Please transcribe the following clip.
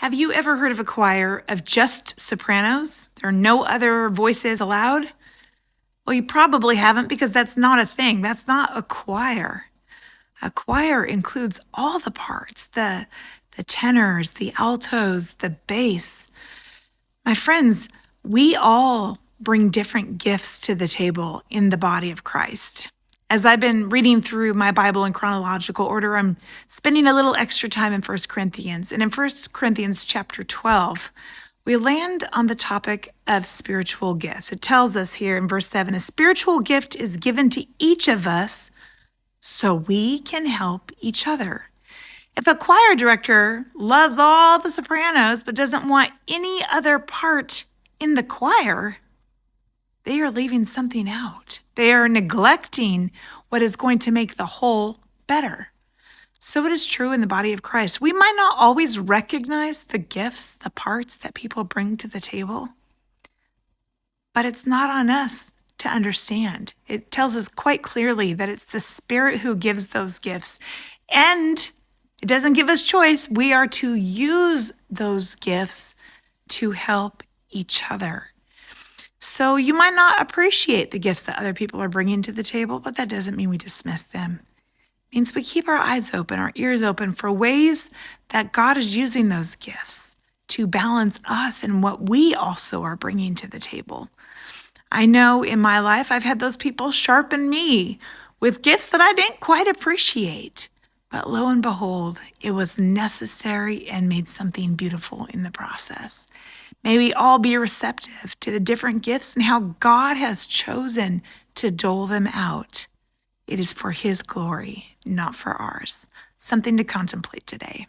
Have you ever heard of a choir of just sopranos? There are no other voices allowed? Well, you probably haven't because that's not a thing. That's not a choir. A choir includes all the parts, the tenors, the altos, the bass. My friends, we all bring different gifts to the table in the body of Christ. As I've been reading through my Bible in chronological order, I'm spending a little extra time in 1 Corinthians. And in 1 Corinthians chapter 12, we land on the topic of spiritual gifts. It tells us here in verse 7, a spiritual gift is given to each of us so we can help each other. If a choir director loves all the sopranos but doesn't want any other part in the choir, they are leaving something out. They are neglecting what is going to make the whole better. So it is true in the body of Christ. We might not always recognize the gifts, the parts that people bring to the table, but it's not on us to understand. It tells us quite clearly that it's the Spirit who gives those gifts, and it doesn't give us choice. We are to use those gifts to help each other. So you might not appreciate the gifts that other people are bringing to the table, but that doesn't mean we dismiss them. It means we keep our eyes open, our ears open for ways that God is using those gifts to balance us and what we also are bringing to the table. I know in my life, I've had those people sharpen me with gifts that I didn't quite appreciate. But lo and behold, it was necessary and made something beautiful in the process. May we all be receptive to the different gifts and how God has chosen to dole them out. It is for His glory, not for ours. Something to contemplate today.